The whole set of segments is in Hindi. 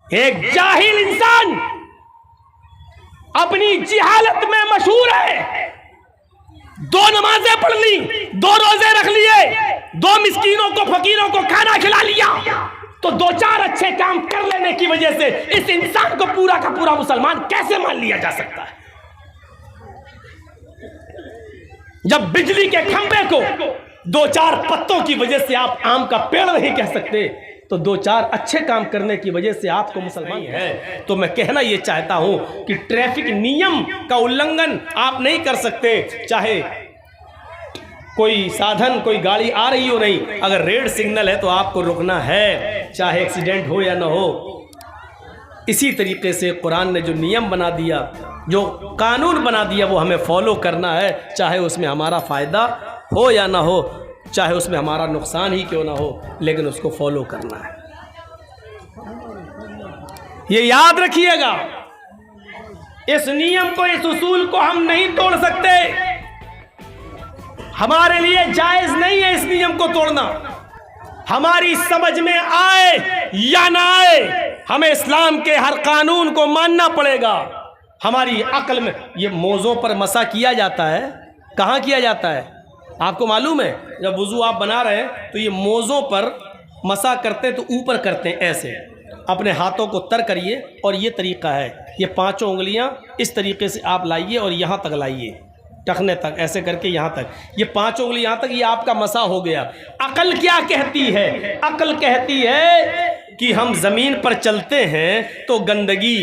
एक जाहिल इंसान अपनी जिहालत में मशहूर है, 2 नमाजें पढ़ ली, 2 रोजे रख लिए, 2 मिस्कीनों को फकीरों को खाना खिला लिया, तो 2-4 अच्छे काम कर लेने की वजह से इस इंसान को पूरा का पूरा मुसलमान कैसे मान लिया जा सकता है? जब बिजली के खंभे को 2-4 पत्तों की वजह से आप आम का पेड़ नहीं कह सकते, तो 2-4 अच्छे काम करने की वजह से आपको मुसलमान है। तो मैं कहना यह चाहता हूं कि ट्रैफिक नियम का उल्लंघन आप नहीं कर सकते, चाहे कोई साधन कोई गाड़ी आ रही हो, नहीं, अगर रेड सिग्नल है तो आपको रुकना है, चाहे एक्सीडेंट हो या ना हो। इसी तरीके से कुरान ने जो नियम बना दिया, जो कानून बना दिया, वो हमें फॉलो करना है, चाहे उसमें हमारा फ़ायदा हो या ना हो, चाहे उसमें हमारा नुकसान ही क्यों ना हो, लेकिन उसको फॉलो करना है। ये याद रखिएगा, इस नियम को, इस उसूल को हम नहीं तोड़ सकते। हमारे लिए जायज नहीं है इस नियम को तोड़ना। हमारी समझ में आए या ना आए, हमें इस्लाम के हर कानून को मानना पड़ेगा। हमारी अक्ल में ये मोज़ों पर मसा किया जाता है, कहाँ किया जाता है आपको मालूम है? जब वुज़ू आप बना रहे हैं तो ये मोज़ों पर मसा करते हैं, तो ऊपर करते हैं ऐसे, अपने हाथों को तर करिए, और ये तरीका है, ये 5 उंगलियां इस तरीके से आप लाइए और यहाँ तक लाइए, टखने तक, ऐसे करके यहाँ तक, ये 5 उंगली यहाँ तक, ये आपका मसा हो गया। अक्ल क्या कहती है? अक्ल कहती है कि हम ज़मीन पर चलते हैं तो गंदगी,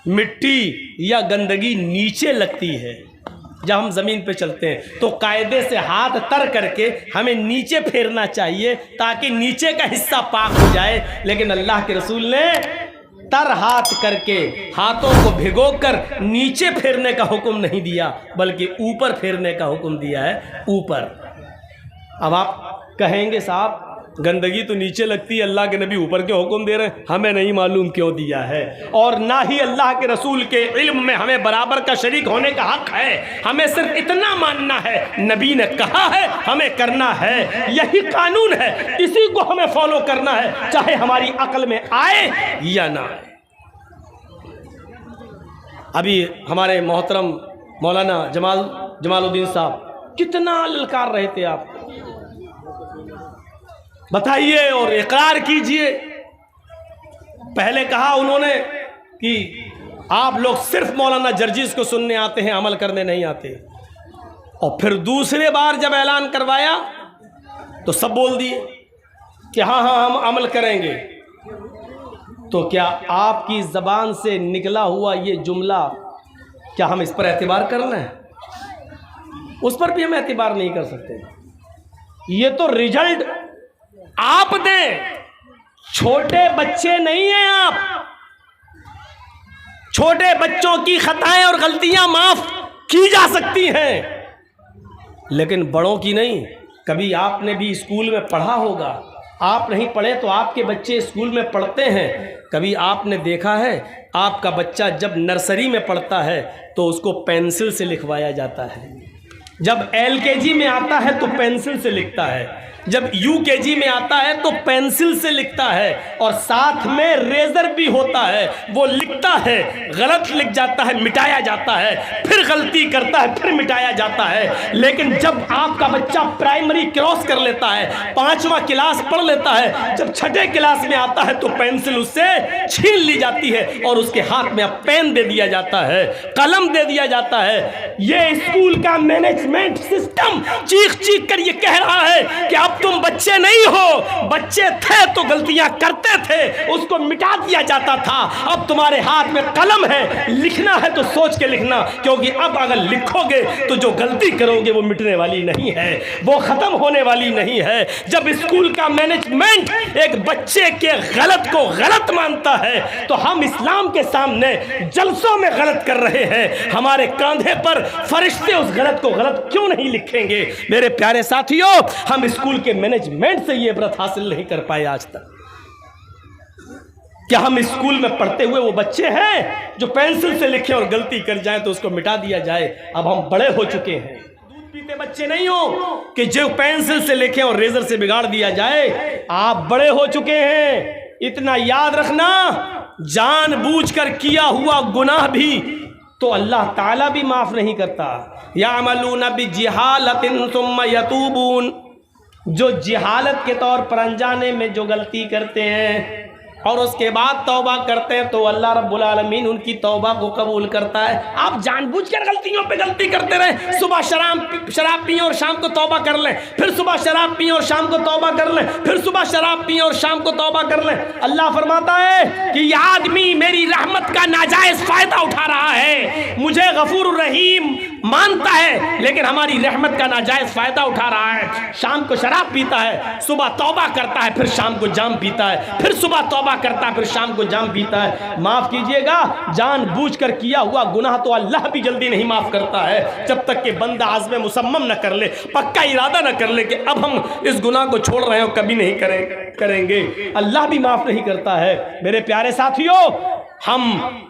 मिट्टी या गंदगी नीचे लगती है। जब हम ज़मीन पे चलते हैं तो कायदे से हाथ तर करके हमें नीचे फेरना चाहिए, ताकि नीचे का हिस्सा पाक हो जाए। लेकिन अल्लाह के रसूल ने तर हाथ करके, हाथों को भिगोकर नीचे फेरने का हुक्म नहीं दिया, बल्कि ऊपर फेरने का हुक्म दिया है, ऊपर। अब आप कहेंगे साहब गंदगी तो नीचे लगती है, अल्लाह के नबी ऊपर के हुक्म दे रहे हैं, हमें नहीं मालूम क्यों दिया है, और ना ही अल्लाह के रसूल के इल्म में हमें बराबर का शरीक होने का हक है। हमें सिर्फ इतना मानना है, नबी ने कहा है, हमें करना है, यही कानून है, इसी को हमें फॉलो करना है, चाहे हमारी अक्ल में आए या ना आए। अभी हमारे मोहतरम मौलाना जमालुद्दीन साहब कितना ललकार रहे थे, आप बताइए और इकरार कीजिए। पहले कहा उन्होंने कि आप लोग सिर्फ मौलाना जर्जीस को सुनने आते हैं, अमल करने नहीं आते, और फिर दूसरे बार जब ऐलान करवाया तो सब बोल दिए कि हाँ हम अमल करेंगे। तो क्या आपकी ज़बान से निकला हुआ ये जुमला, क्या हम इस पर एतबार कर लें? उस पर भी हम एतबार नहीं कर सकते। ये तो रिजल्ट आप दें, छोटे बच्चे नहीं हैं आप। छोटे बच्चों की खताएं और गलतियां माफ की जा सकती हैं, लेकिन बड़ों की नहीं। कभी आपने भी स्कूल में पढ़ा होगा, आप नहीं पढ़े तो आपके बच्चे स्कूल में पढ़ते हैं। कभी आपने देखा है आपका बच्चा जब नर्सरी में पढ़ता है तो उसको पेंसिल से लिखवाया जाता है, जब LKG में आता है तो पेंसिल से लिखता है, जब UKG में आता है तो पेंसिल से लिखता है, और साथ में रेजर भी होता है, वो लिखता है, गलत लिख जाता है, मिटाया जाता है, फिर गलती करता है, फिर मिटाया जाता है। लेकिन जब आपका बच्चा प्राइमरी क्रॉस कर लेता है, 5वां क्लास पढ़ लेता है, जब 6ठे क्लास में आता है तो पेंसिल उससे छीन ली जाती है और उसके हाथ में अब पेन दे दिया जाता है, कलम दे दिया जाता है। ये स्कूल का मैनेजमेंट सिस्टम चीख चीख कर ये कह रहा है कि अब तुम बच्चे नहीं हो, बच्चे थे तो गलतियां करते थे, उसको मिटा दिया जाता था, अब तुम्हारे हाथ में कलम है, लिखना है तो सोच के लिखना, क्योंकि अब अगर लिखोगे तो जो गलती करोगे वो मिटने वाली नहीं है, वो खत्म होने वाली नहीं है। जब स्कूल का मैनेजमेंट एक बच्चे के गलत को गलत मानता है तो हम इस्लाम के सामने जलसों में गलत कर रहे हैं, हमारे कंधे पर फरिश्ते उस गलत को गलत क्यों नहीं लिखेंगे? मेरे प्यारे साथियों, हम स्कूल के मैनेजमेंट से ये इबरत हासिल नहीं कर पाए आज तक। क्या हम स्कूल में पढ़ते हुए वो बच्चे हैं जो पेंसिल से लिखे और गलती कर जाए तो उसको मिटा दिया जाए? अब हम बड़े हो चुके हैं, दूध पीते बच्चे नहीं हो कि जो पेंसिल से लिखे और रेजर से बिगाड़ दिया जाए। आप बड़े हो चुके हैं, इतना याद रखना, जानबूझकर किया हुआ गुनाह भी तो अल्लाह ताला भी माफ़ नहीं करता। यामलून बिजहालतिन सुम्मा यतूबून, जो जिहालत के तौर पर अनजाने में जो गलती करते हैं और उसके बाद तौबा करते हैं तो अल्लाह रब्बुल आलमीन उनकी तौबा को कबूल करता है। आप जानबूझकर गलतियों पे गलती करते रहे, सुबह शराब पिए और शाम को तौबा कर लें, फिर सुबह शराब पिए और शाम को तौबा कर लें, फिर सुबह शराब पिए और शाम को तौबा कर लें। अल्लाह फरमाता है कि ये आदमी मेरी रहमत का नाजायज़ फ़ायदा उठा रहा है, मुझे गफूर रहीम मानता है लेकिन हमारी रहमत का नाजायज़ फ़ायदा उठा रहा है। शाम को शराब पीता है, सुबह तौबा करता है, फिर शाम को जाम पीता है, फिर सुबह तौबा करता है, फिर शाम को जाम पीता है। माफ़ कीजिएगा, जानबूझकर किया हुआ गुनाह तो अल्लाह भी जल्दी नहीं माफ़ करता है जब तक कि बंदा आज़्म मुसम्मम न कर ले, पक्का इरादा न कर ले कि अब हम इस गुनाह को छोड़ रहे हो, कभी नहीं करेंगे। अल्लाह भी माफ़ नहीं करता है। मेरे प्यारे साथियों, हम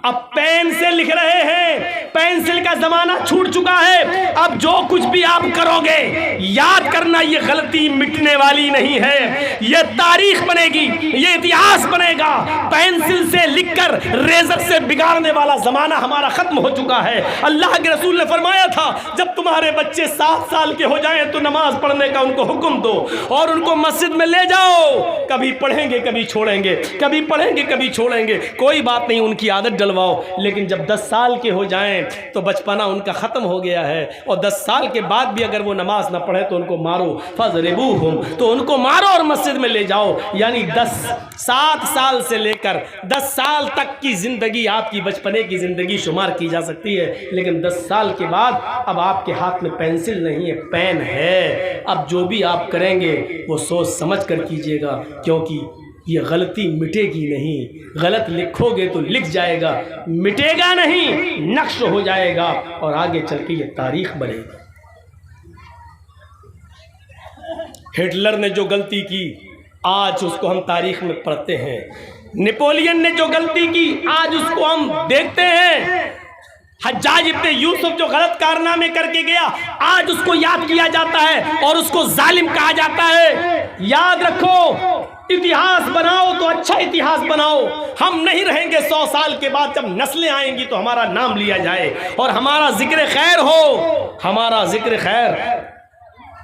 अब पेन से लिख रहे हैं, पेंसिल का ज़माना छूट चुका है। अब जो कुछ भी आप करोगे याद करना, ये गलती मिटने वाली नहीं है, ये तारीख बनेगी, ये इतिहास बनेगा। पेंसिल से लिखकर रेजर से बिगाड़ने वाला ज़माना हमारा ख़त्म हो चुका है। अल्लाह के रसूल ने फरमाया था, जब तुम्हारे बच्चे 7 साल के हो जाएं तो नमाज पढ़ने का उनको हुक्म दो और उनको मस्जिद में ले जाओ। कभी पढ़ेंगे कभी छोड़ेंगे, कभी पढ़ेंगे कभी छोड़ेंगे, कोई बात नहीं, उनकी आदत डलवाओ। लेकिन जब 10 साल के हो जाएं तो बचपना उनका ख़त्म हो गया है और 10 साल के बाद भी अगर वो नमाज ना पढ़े तो उनको मारो, फज़रिबूहुम, तो उनको मारो और मस्जिद में ले जाओ। यानी 7 साल से लेकर 10 साल तक की ज़िंदगी आपकी बचपने की ज़िंदगी शुमार की जा सकती है, लेकिन 10 साल के बाद अब आपके हाथ में पेंसिल नहीं है, पेन है। अब जो भी आप करेंगे वो सोच समझ कर कीजिएगा, क्योंकि ये गलती मिटेगी नहीं। गलत लिखोगे तो लिख जाएगा, मिटेगा नहीं, नक्श हो जाएगा और आगे चल के ये तारीख बनेगी। हिटलर ने जो गलती की आज उसको हम तारीख में पढ़ते हैं, नेपोलियन ने जो गलती की आज उसको हम देखते हैं, हज्जाज इब्ने यूसुफ जो गलत कारनामे करके गया आज उसको याद किया जाता है और उसको जालिम कहा जाता है। याद रखो, इतिहास बनाओ तो अच्छा इतिहास बनाओ। हम नहीं रहेंगे 100 साल के बाद, जब नस्लें आएंगी तो हमारा नाम लिया जाए और हमारा जिक्र खैर हो, हमारा जिक्र खैर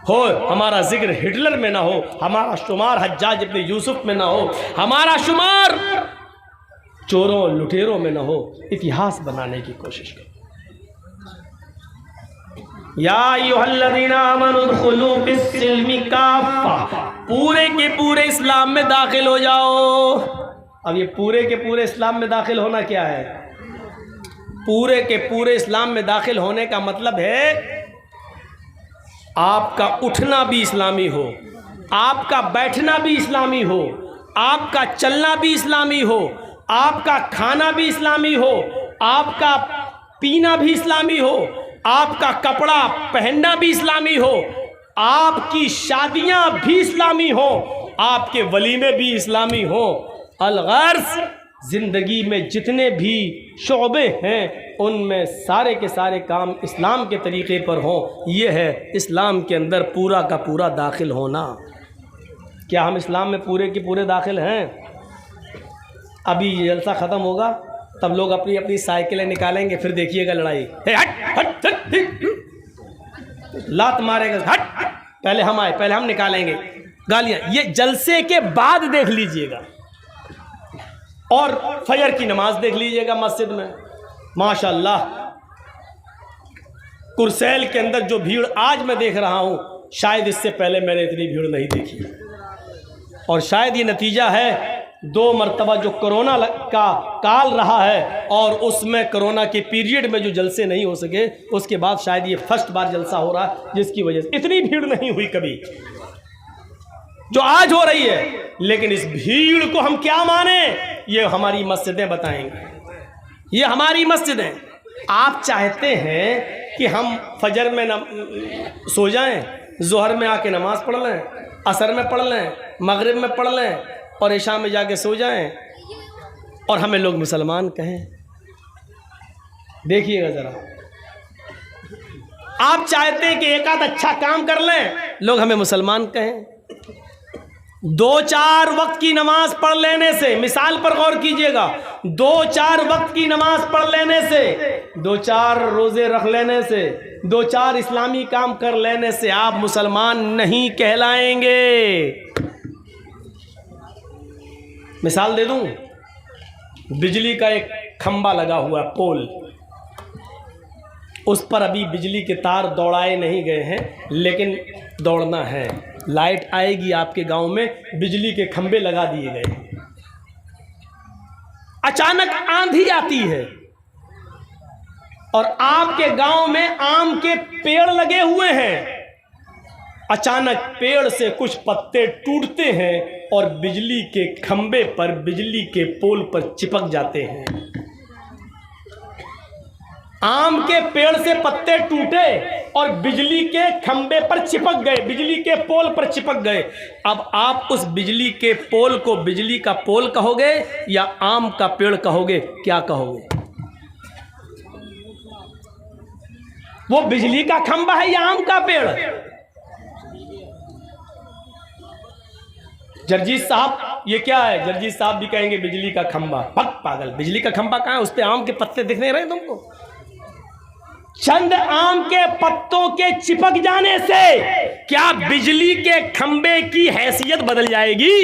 हो, हमारा जिक्र हिटलर में ना हो, हमारा शुमार हज्जाज इब्ने यूसुफ में ना हो, हमारा शुमार चोरों लुटेरों में ना हो। इतिहास बनाने की कोशिश करो। या अय्युहल्लज़ीना आमनू उदखुलू फिस्सिल्मि काफ़ा, पूरे के पूरे इस्लाम में दाखिल हो जाओ। अब ये पूरे के पूरे इस्लाम में दाखिल होना क्या है? पूरे के पूरे इस्लाम में दाखिल होने का मतलब है आपका उठना भी इस्लामी हो, आपका बैठना भी इस्लामी हो, आपका चलना भी इस्लामी हो, आपका खाना भी इस्लामी हो, आपका पीना भी इस्लामी हो, आपका कपड़ा पहनना भी इस्लामी हो, आपकी शादियां भी इस्लामी हो, आपके वलीमे भी इस्लामी हो। अलगर्ज़ ज़िंदगी में जितने भी शोबे हैं उनमें सारे के सारे काम इस्लाम के तरीक़े पर हों। ये है इस्लाम के अंदर पूरा का पूरा दाखिल होना। क्या हम इस्लाम में पूरे के पूरे दाखिल हैं? अभी ये जलसा ख़त्म होगा तब लोग अपनी अपनी साइकिलें निकालेंगे, फिर देखिएगा लड़ाई, हट हट हट, लात मारेगा, हट, पहले हम आए, पहले हम निकालेंगे गालियाँ। ये जलसे के बाद देख लीजिएगा। और फजर की नमाज देख लीजिएगा मस्जिद में, माशाअल्लाह कुरसैल के अंदर जो भीड़ आज मैं देख रहा हूँ, शायद इससे पहले मैंने इतनी भीड़ नहीं देखी। और शायद ये नतीजा है 2 मरतबा जो कोरोना का काल रहा है और उसमें कोरोना के पीरियड में जो जलसे नहीं हो सके, उसके बाद शायद ये फर्स्ट बार जलसा हो रहा है जिसकी वजह से इतनी भीड़ नहीं हुई कभी जो आज हो रही है। लेकिन इस भीड़ को हम क्या माने, ये हमारी मस्जिदें बताएंगे, ये हमारी मस्जिदें। आप चाहते हैं कि हम फजर में सो जाएं, ज़ोहर में आके नमाज पढ़ लें, असर में पढ़ लें, मगरिब में पढ़ लें और इशा में जाके सो जाएं और हमें लोग मुसलमान कहें? देखिएगा ज़रा, आप चाहते हैं कि एक आध अच्छा काम कर लें, लोग हमें मुसलमान कहें। 2-4 वक्त की नमाज पढ़ लेने से, मिसाल पर गौर कीजिएगा, 2-4 वक्त की नमाज पढ़ लेने से, 2-4 रोजे रख लेने से, 2-4 इस्लामी काम कर लेने से आप मुसलमान नहीं कहलाएंगे। मिसाल दे दूं, बिजली का एक खंबा लगा हुआ पोल, उस पर अभी बिजली के तार दौड़ाए नहीं गए हैं, लेकिन दौड़ना है। लाइट आएगी आपके गांव में, बिजली के खंबे लगा दिए गए, अचानक आंधी आती है और आपके गांव में आम के पेड़ लगे हुए हैं, अचानक पेड़ से कुछ पत्ते टूटते हैं और बिजली के खंबे पर, बिजली के पोल पर चिपक जाते हैं। आम के पेड़ से पत्ते टूटे और बिजली के खंबे पर चिपक गए, बिजली के पोल पर चिपक गए। अब आप उस बिजली के पोल को बिजली का पोल कहोगे या आम का पेड़ कहोगे? क्या कहोगे? वो बिजली का खंबा है या आम का पेड़? जर्जीत साहब ये क्या है? जर्जीत साहब भी कहेंगे बिजली का खंबा। भक्त पागल, बिजली का खंबा कहां है? उस पे आम के पत्ते दिख नहीं रहे तुमको? चंद आम के पत्तों के चिपक जाने से क्या बिजली के खंबे की हैसियत बदल जाएगी?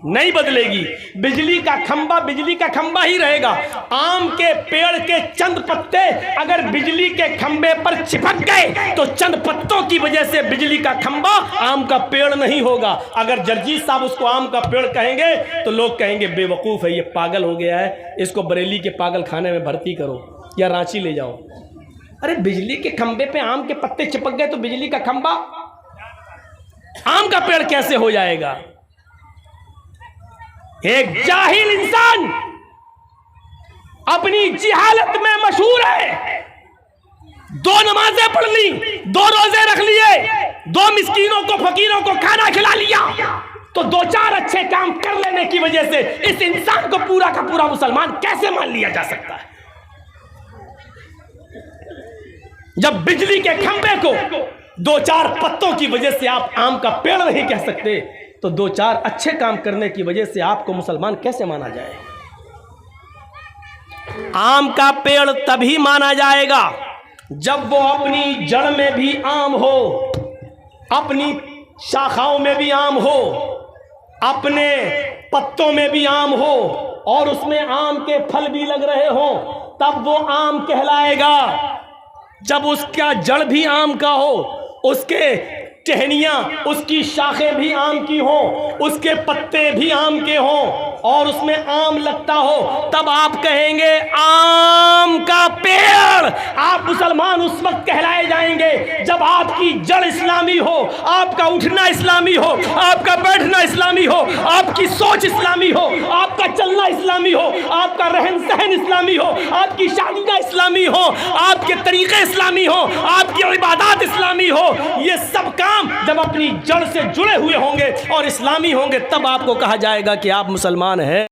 नहीं बदलेगी। बिजली का खंबा ही रहेगा। आम के पेड़ के चंद पत्ते अगर बिजली के खंबे पर चिपक गए तो चंद पत्तों की वजह से बिजली का खंबा आम का पेड़ नहीं होगा। अगर जर्जीत साहब उसको आम का पेड़ कहेंगे तो लोग कहेंगे बेवकूफ़ है, ये पागल हो गया है, इसको बरेली के पागल खाने में भर्ती करो या रांची ले जाओ। अरे बिजली के खंबे पे आम के पत्ते चिपक गए तो बिजली का खंबा आम का पेड़ कैसे हो जाएगा? एक जाहिल इंसान अपनी जिहालत में मशहूर है। 2 नमाजें पढ़ ली, 2 रोजे रख लिए, 2 मिस्कीनों को, फकीरों को खाना खिला लिया, तो 2-4 अच्छे काम कर लेने की वजह से इस इंसान को पूरा का पूरा मुसलमान कैसे मान लिया जा सकता है? जब बिजली के खंबे को 2-4 पत्तों की वजह से आप आम का पेड़ नहीं कह सकते, तो 2-4 अच्छे काम करने की वजह से आपको मुसलमान कैसे माना जाए? आम का पेड़ तभी माना जाएगा जब वो अपनी जड़ में भी आम हो, अपनी शाखाओं में भी आम हो, अपने पत्तों में भी आम हो और उसमें आम के फल भी लग रहे हो, तब वो आम कहलाएगा। जब उसका जड़ भी आम का हो, उसके टहनियां, उसकी शाखें भी आम की हो, उसके पत्ते भी आम के हो और उसमें आम लगता हो, तब आप कहेंगे आम का पेड़। आप मुसलमान उस वक्त कहलाए जाएंगे जब आपकी जड़ इस्लामी हो, आपका उठना इस्लामी हो, आपका बैठना इस्लामी हो, आपकी सोच इस्लामी हो, आपका चलना इस्लामी हो, आपका रहन सहन इस्लामी हो, आपकी शादियां इस्लामी हो, आपके तरीके इस्लामी हो, आपकी इबादत इस्लामी हो। ये सब काम जब अपनी जड़ से जुड़े हुए होंगे और इस्लामी होंगे, तब आपको कहा जाएगा कि आप मुसलमान हैं।